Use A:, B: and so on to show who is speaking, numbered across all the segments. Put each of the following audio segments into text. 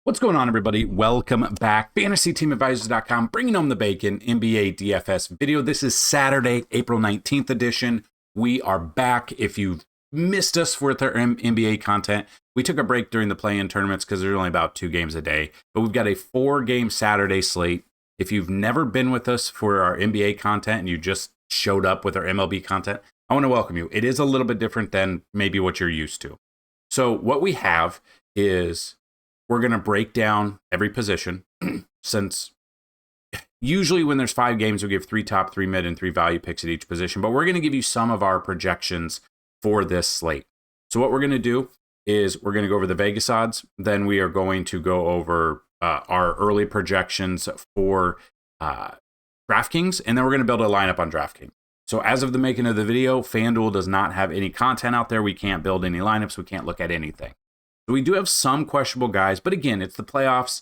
A: What's going on, everybody? Welcome back. FantasyTeamAdvisors.com, bringing home the bacon, NBA DFS video. This is Saturday, April 19th edition. We are back. If you've missed us with our NBA content, we took a break during the play-in tournaments because there's only about 2 games a day. But we've got a 4-game Saturday slate. If you've never been with us for our NBA content and you just showed up with our MLB content, I want to welcome you. It is a little bit different than maybe what you're used to. So what we have is we're going to break down every position since usually when there's 5 games, we give 3 top, 3 mid, and 3 value picks at each position. But we're going to give you some of our projections for this slate. So what we're going to do is we're going to go over the Vegas odds. Then we are going to go over our early projections for DraftKings. And then we're going to build a lineup on DraftKings. So as of the making of the video, FanDuel does not have any content out there. We can't build any lineups. We can't look at anything. So we do have some questionable guys, but again, it's the playoffs.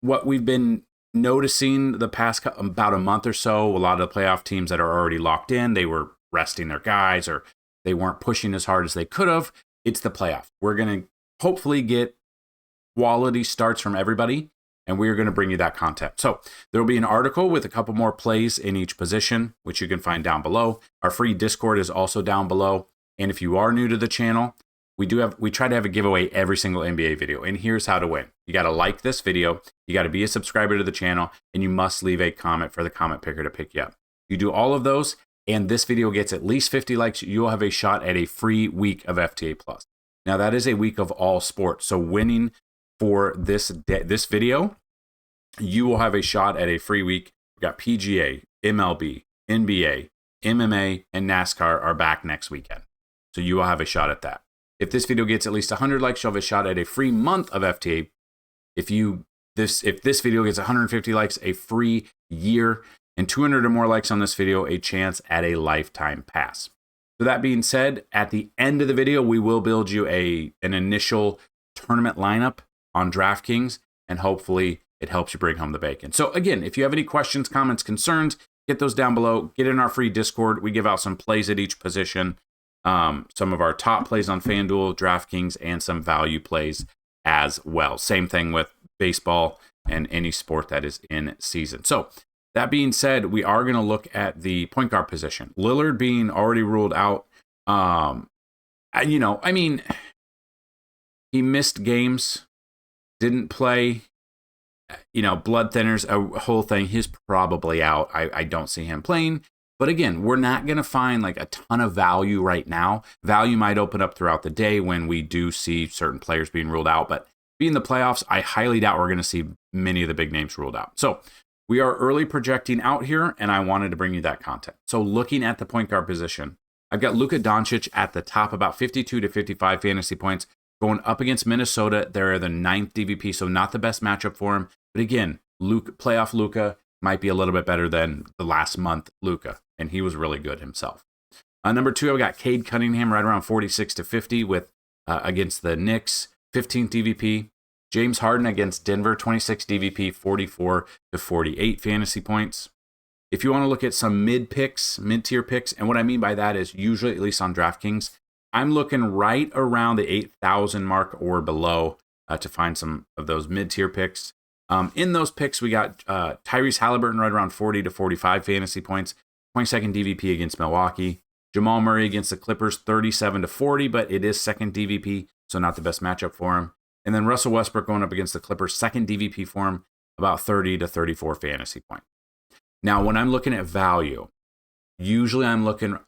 A: What we've been noticing the past about a month or so, a lot of the playoff teams that are already locked in, they were resting their guys or they weren't pushing as hard as they could have. It's the playoffs. We're going to hopefully get quality starts from everybody, and we're going to bring you that content. So there will be an article with a couple more plays in each position, which you can find down below. Our free Discord is also down below. And if you are new to the channel, we try to have a giveaway every single NBA video, and here's how to win. You got to like this video, you got to be a subscriber to the channel, and you must leave a comment for the comment picker to pick you up. You do all of those, and this video gets at least 50 likes, you'll have a shot at a free week of FTA Plus. Now, that is a week of all sports, so winning for this video, you will have a shot at a free week. We've got PGA, MLB, NBA, MMA, and NASCAR are back next weekend, so you will have a shot at that. If this video gets at least 100 likes, you'll have a shot at a free month of FTA. If this video gets 150 likes, a free year, and 200 or more likes on this video, a chance at a lifetime pass. So that being said, at the end of the video, we will build you an initial tournament lineup on DraftKings, and hopefully it helps you bring home the bacon. So again, if you have any questions, comments, concerns, get those down below. Get in our free Discord. We give out some plays at each position. Some of our top plays on FanDuel, DraftKings, and some value plays as well. Same thing with baseball and any sport that is in season. So that being said, we are going to look at the point guard position. Lillard being already ruled out. He missed games, didn't play. Blood thinners, a whole thing. He's probably out. I don't see him playing. But again, we're not going to find like a ton of value right now. Value might open up throughout the day when we do see certain players being ruled out. But being the playoffs, I highly doubt we're going to see many of the big names ruled out. So we are early projecting out here, and I wanted to bring you that content. So looking at the point guard position, I've got Luka Doncic at the top, about 52 to 55 fantasy points, going up against Minnesota. They're the 9th DVP, so not the best matchup for him. But again, playoff Luka might be a little bit better than the last month Luka, and he was really good himself. Number 2, I've got Cade Cunningham right around 46 to 50 with against the Knicks, 15th DVP. James Harden against Denver, 26 DVP, 44 to 48 fantasy points. If you want to look at some mid-tier picks, and what I mean by that is usually, at least on DraftKings, I'm looking right around the 8,000 mark or below to find some of those mid-tier picks. In those picks, we got Tyrese Halliburton right around 40 to 45 fantasy points, 22nd DVP against Milwaukee. Jamal Murray against the Clippers, 37 to 40, but it is 2nd DVP, so not the best matchup for him. And then Russell Westbrook going up against the Clippers, 2nd DVP for him, about 30 to 34 fantasy points. Now, when I'm looking at value, usually I'm looking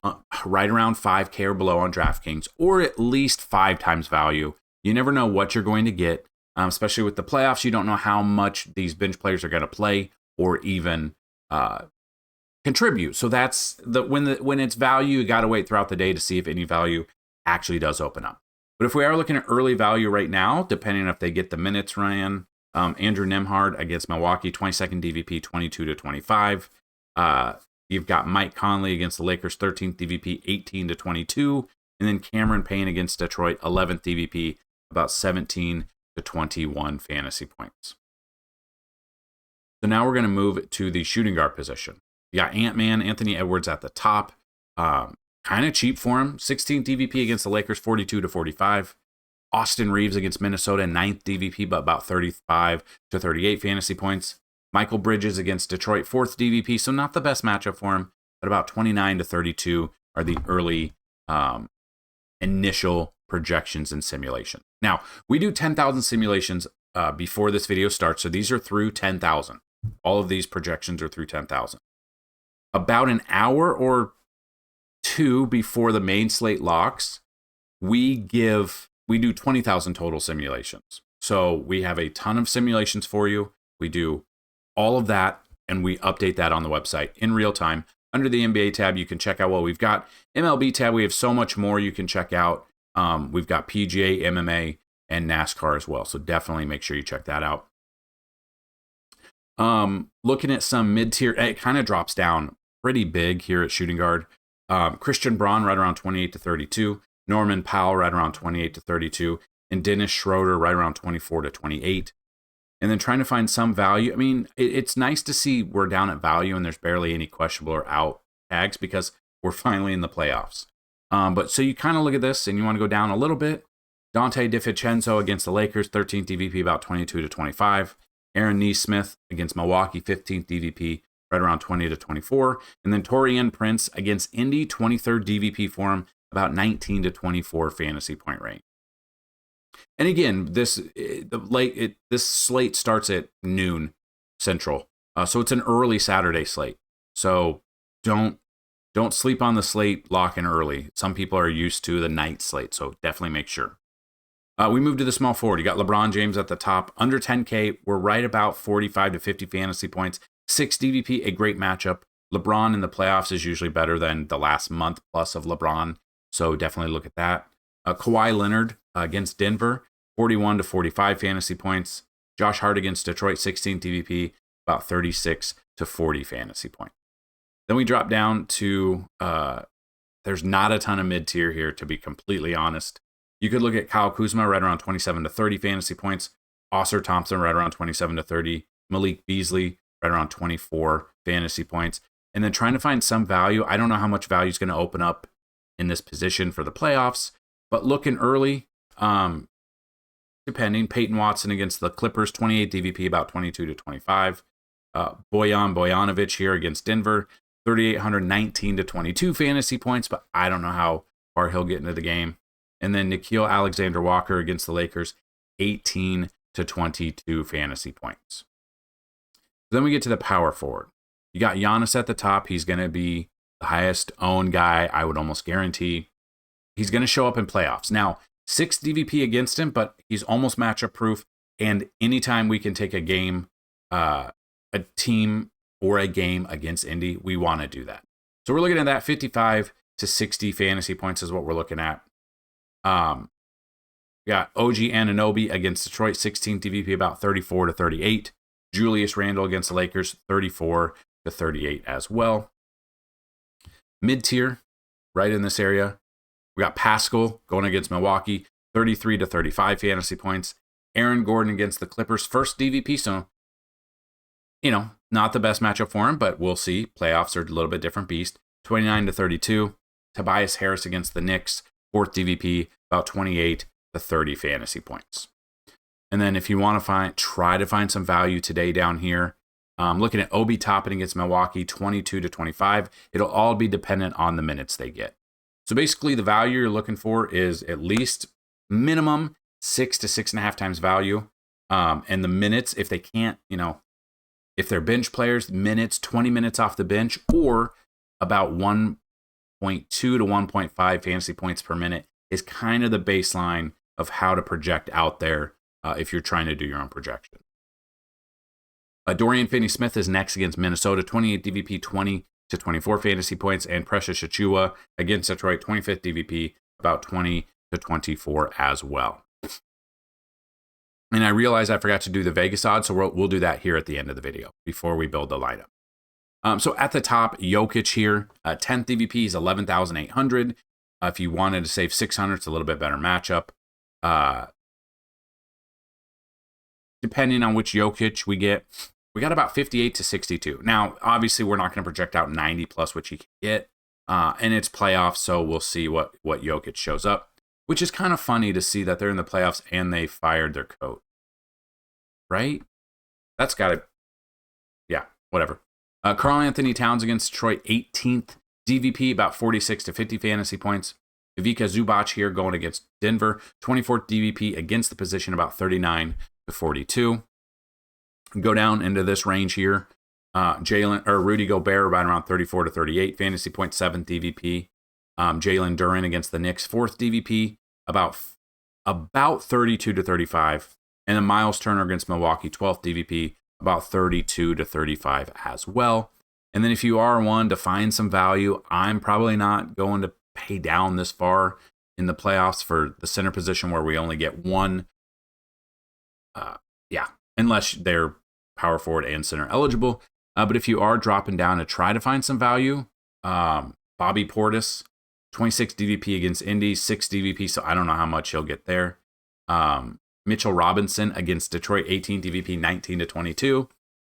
A: right around 5K or below on DraftKings, or at least 5 times value. You never know what you're going to get. Especially with the playoffs, you don't know how much these bench players are going to play or even contribute. So that's when it's value, you got to wait throughout the day to see if any value actually does open up. But if we are looking at early value right now, depending on if they get the minutes ran, Andrew Nembhard against Milwaukee, 22nd DVP, 22 to 25. You've got Mike Conley against the Lakers, 13th DVP, 18 to 22. And then Cameron Payne against Detroit, 11th DVP, about 17 to 21 fantasy points. So now we're going to move to the shooting guard position. You got Ant-Man, Anthony Edwards at the top. Kind of cheap for him. 16th DVP against the Lakers, 42 to 45. Austin Reeves against Minnesota, 9th DVP, but about 35 to 38 fantasy points. Michael Bridges against Detroit, 4th DVP, so not the best matchup for him, but about 29 to 32 are the early initial projections and simulation. Now, we do 10,000 simulations before this video starts, so these are through 10,000. All of these projections are through 10,000. About an hour or two before the main slate locks, we do 20,000 total simulations. So we have a ton of simulations for you. We do all of that, and we update that on the website in real time. Under the NBA tab, you can check out what we've got. MLB tab, we have so much more you can check out. We've got PGA, MMA, and NASCAR as well. So definitely make sure you check that out. Looking at some mid-tier, it kind of drops down pretty big here at shooting guard. Christian Braun right around 28 to 32. Norman Powell right around 28 to 32. And Dennis Schroeder right around 24 to 28. And then trying to find some value. I mean, it's nice to see we're down at value and there's barely any questionable or out tags because we're finally in the playoffs. But so you kind of look at this and you want to go down a little bit. Dante DiVincenzo against the Lakers, 13th DVP, about 22 to 25. Aaron Nesmith against Milwaukee, 15th DVP, right around 20 to 24. And then Taurean Prince against Indy, 23rd DVP for him, about 19 to 24 fantasy point range. And again, this slate starts at noon Central. So it's an early Saturday slate. So don't sleep on the slate locking early. Some people are used to the night slate, so definitely make sure. We move to the small forward. You got LeBron James at the top, under 10K. We're right about 45 to 50 fantasy points. 6 DVP, a great matchup. LeBron in the playoffs is usually better than the last month plus of LeBron, so definitely look at that. Kawhi Leonard against Denver, 41 to 45 fantasy points. Josh Hart against Detroit, 16 DVP, about 36 to 40 fantasy points. Then we drop down to, there's not a ton of mid-tier here, to be completely honest. You could look at Kyle Kuzma right around 27 to 30 fantasy points. Oscar Thompson right around 27 to 30. Malik Beasley right around 24 fantasy points. And then trying to find some value. I don't know how much value is going to open up in this position for the playoffs, but looking early, depending, Peyton Watson against the Clippers, 28 DVP, about 22 to 25. Bojan Bojanovic here against Denver, 3,819 to 22 fantasy points, but I don't know how far he'll get into the game. And then Nickeil Alexander-Walker against the Lakers, 18 to 22 fantasy points. Then we get to the power forward. You got Giannis at the top. He's going to be the highest owned guy, I would almost guarantee. He's going to show up in playoffs. Now, 6 DVP against him, but he's almost matchup proof. And anytime we can take a game, a team or a game against Indy, we want to do that. So we're looking at that 55 to 60 fantasy points is what we're looking at. We got OG Anunoby against Detroit, 16 DVP, about 34 to 38. Julius Randle against the Lakers, 34 to 38 as well. Mid-tier, right in this area. We got Pascal going against Milwaukee, 33 to 35 fantasy points. Aaron Gordon against the Clippers, first DVP, so, not the best matchup for him, but we'll see. Playoffs are a little bit different beast. 29 to 32. Tobias Harris against the Knicks, 4th DVP, about 28 to 30 fantasy points. And then if you want to try to find some value today down here, looking at Obi Toppin against Milwaukee, 22 to 25. It'll all be dependent on the minutes they get. So basically the value you're looking for is at least minimum 6 to 6.5 times value. And the minutes, if they can't, if they're bench players, minutes, 20 minutes off the bench, or about 1.2 to 1.5 fantasy points per minute is kind of the baseline of how to project out there if you're trying to do your own projection. Dorian Finney-Smith is next against Minnesota, 28 DVP, 20 to 24 fantasy points, and Precious Achiuwa against Detroit, 25th DVP, about 20 to 24 as well. And I realize I forgot to do the Vegas odds, so we'll do that here at the end of the video before we build the lineup. So at the top, Jokic here, 10th DVP is 11,800. If you wanted to save 600, it's a little bit better matchup. Depending on which Jokic we get, we got about 58 to 62. Now, obviously, we're not going to project out 90 plus, which you can get. And it's playoffs, so we'll see what Jokic shows up. which is kind of funny to see that they're in the playoffs and they fired their coach. Right? That's got to, yeah, whatever. Karl Anthony Towns against Detroit, 18th DVP, about 46 to 50 fantasy points. Ivica Zubac here going against Denver, 24th DVP against the position, about 39 to 42. Go down into this range here. Rudy Gobert right around 34 to 38 fantasy points, 7th DVP. Jalen Duren against the Knicks, 4th DVP, about 32 to 35. And then Miles Turner against Milwaukee, 12th DVP, about 32 to 35 as well. And then if you are one to find some value, I'm probably not going to pay down this far in the playoffs for the center position where we only get one. Unless they're power forward and center eligible. But if you are dropping down to try to find some value, Bobby Portis, 26 DVP against Indy, 6 DVP, so I don't know how much he'll get there. Mitchell Robinson against Detroit, 18 DVP, 19 to 22.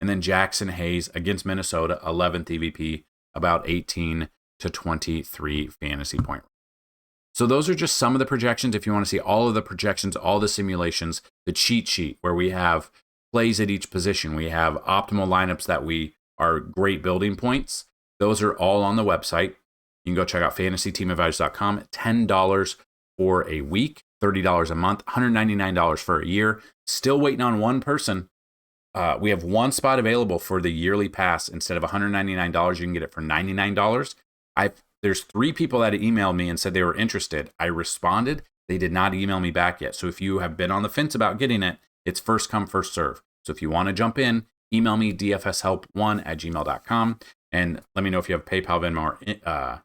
A: And then Jackson Hayes against Minnesota, 11th DVP, about 18 to 23 fantasy point. So those are just some of the projections. If you want to see all of the projections, all the simulations, the cheat sheet where we have plays at each position, we have optimal lineups that we are great building points. Those are all on the website. You can go check out fantasyteamadvisors.com. $10 for a week, $30 a month, $199 for a year. Still waiting on one person. We have one spot available for the yearly pass. Instead of $199, you can get it for $99. There's 3 people that emailed me and said they were interested. I responded. They did not email me back yet. So if you have been on the fence about getting it, it's first come, first serve. So if you want to jump in, email me dfshelp1@gmail.com and let me know if you have PayPal, Venmo, or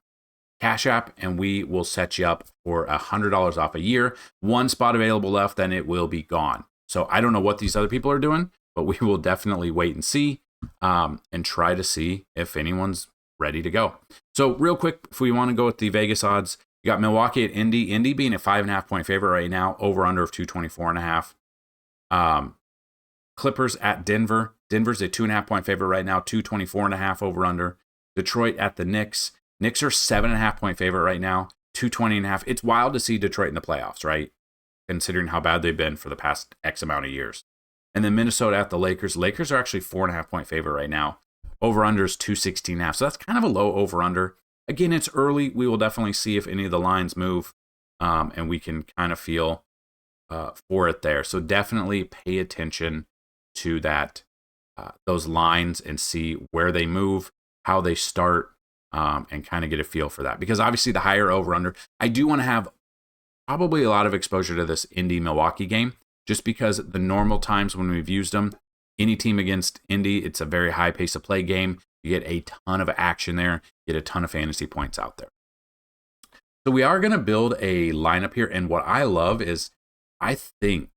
A: Cash App, and we will set you up for $100 off a year. One spot available left, then it will be gone. So I don't know what these other people are doing, but we will definitely wait and see and try to see if anyone's ready to go. So real quick, if we want to go with the Vegas odds, you got Milwaukee at Indy. Indy being a 5.5 point favorite right now, over under of 224.5. Clippers at Denver. Denver's a 2.5 point favorite right now, 224.5 over under. Detroit at the Knicks. Knicks are 7.5 point favorite right now, 220.5. It's wild to see Detroit in the playoffs, right? Considering how bad they've been for the past X amount of years. And then Minnesota at the Lakers. Lakers are actually 4.5 point favorite right now. Over under is 216.5. So that's kind of a low over under. Again, it's early. We will definitely see if any of the lines move, and we can kind of feel for it there. So definitely pay attention to that, those lines, and see where they move, how they start, and kind of get a feel for that. Because obviously the higher over under, I do want to have probably a lot of exposure to this Indy Milwaukee game, just because the normal times when we've used them, any team against Indy, it's a very high pace of play game. You get a ton of action there, get a ton of fantasy points out there. So we are going to build a lineup here, and what I love is, I think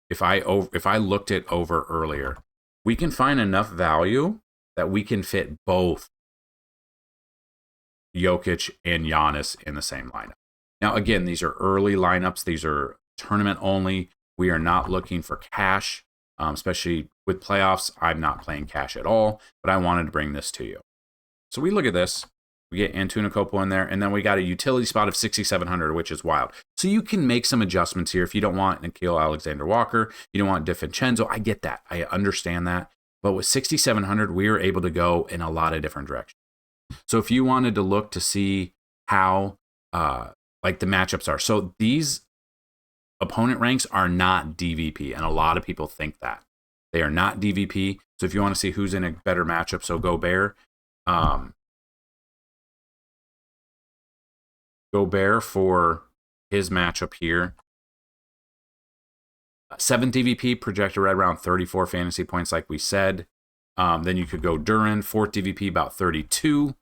A: if I looked it over earlier, we can find enough value that we can fit both Jokic and Giannis in the same lineup. Now, again, these are early lineups. These are tournament only. We are not looking for cash, especially with playoffs. I'm not playing cash at all, but I wanted to bring this to you. So we look at this. We get Antetokounmpo in there, and then we got a utility spot of 6,700, which is wild. So you can make some adjustments here if you don't want Nickeil Alexander-Walker, you don't want DiVincenzo. I get that. I understand that. But with 6,700, we are able to go in a lot of different directions. So if you wanted to look to see how like the matchups are. So these opponent ranks are not DVP, and a lot of people think that. They are not DVP. So if you want to see who's in a better matchup, so Gobert. Gobert for his matchup here. 7th DVP projected right around 34 fantasy points, like we said. Then you could go Duren, 4th DVP about 32.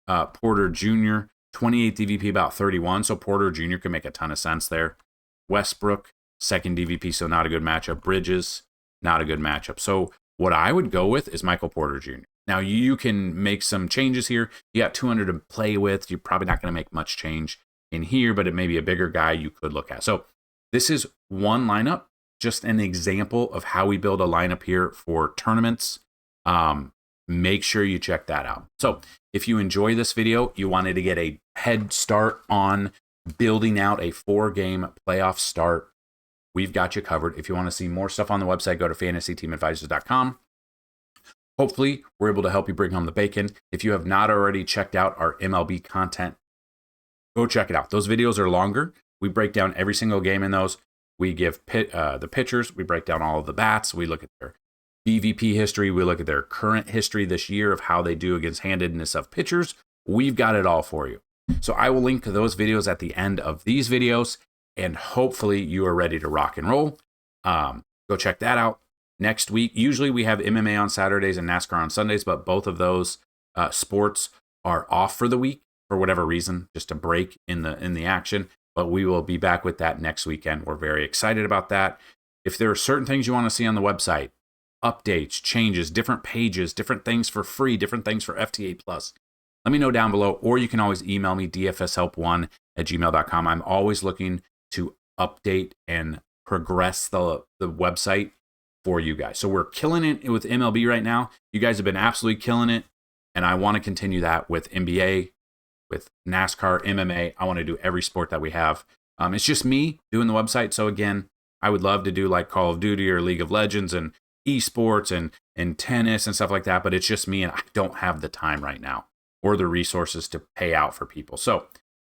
A: Porter Jr., 28th DVP about 31. So Porter Jr. could make a ton of sense there. Westbrook, 2nd DVP, so not a good matchup. Bridges, not a good matchup. So what I would go with is Michael Porter Jr. Now you can make some changes here. You got 200 to play with. You're probably not going to make much change in here, but it may be a bigger guy you could look at. So this is one lineup, just an example of how we build a lineup here for tournaments. Make sure you check that out. So if you enjoy this video, you wanted to get a head start on building out a 4-game playoff start. We've got you covered. If you want to see more stuff on the website, go to fantasyteamadvisors.com. Hopefully, we're able to help you bring home the bacon. If you have not already checked out our MLB content, go check it out. Those videos are longer. We break down every single game in those. We give the pitchers. We break down all of the bats. We look at their BVP history. We look at their current history this year of how they do against handedness of pitchers. We've got it all for you. So I will link to those videos at the end of these videos, and hopefully you are ready to rock and roll. Go check that out. Next week, usually we have MMA on Saturdays and NASCAR on Sundays, but both of those sports are off for the week for whatever reason, just a break in the action. But we will be back with that next weekend. We're very excited about that. If there are certain things you want to see on the website, updates, changes, different pages, different things for free, different things for FTA Plus, let me know down below, or you can always email me, dfshelp1@gmail.com. I'm always looking to update and progress the website for you guys. So we're killing it with MLB right now. You guys have been absolutely killing it, and I want to continue that with NBA, with NASCAR, MMA. I want to do every sport that we have. It's just me doing the website. So again, I would love to do like Call of Duty or League of Legends and esports and tennis and stuff like that, but it's just me, and I don't have the time right now or the resources to pay out for people. So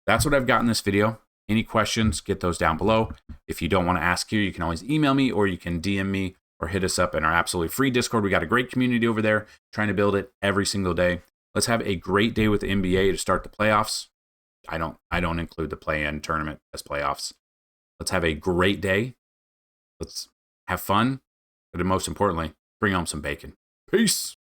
A: that's what I've got in this video. Any questions, get those down below. If you don't want to ask here, you can always email me, or you can DM me or hit us up in our absolutely free Discord. We got a great community over there, trying to build it every single day. Let's have a great day with the NBA to start the playoffs. I don't include the play-in tournament as playoffs. Let's have a great day. Let's have fun. But most importantly, bring home some bacon. Peace.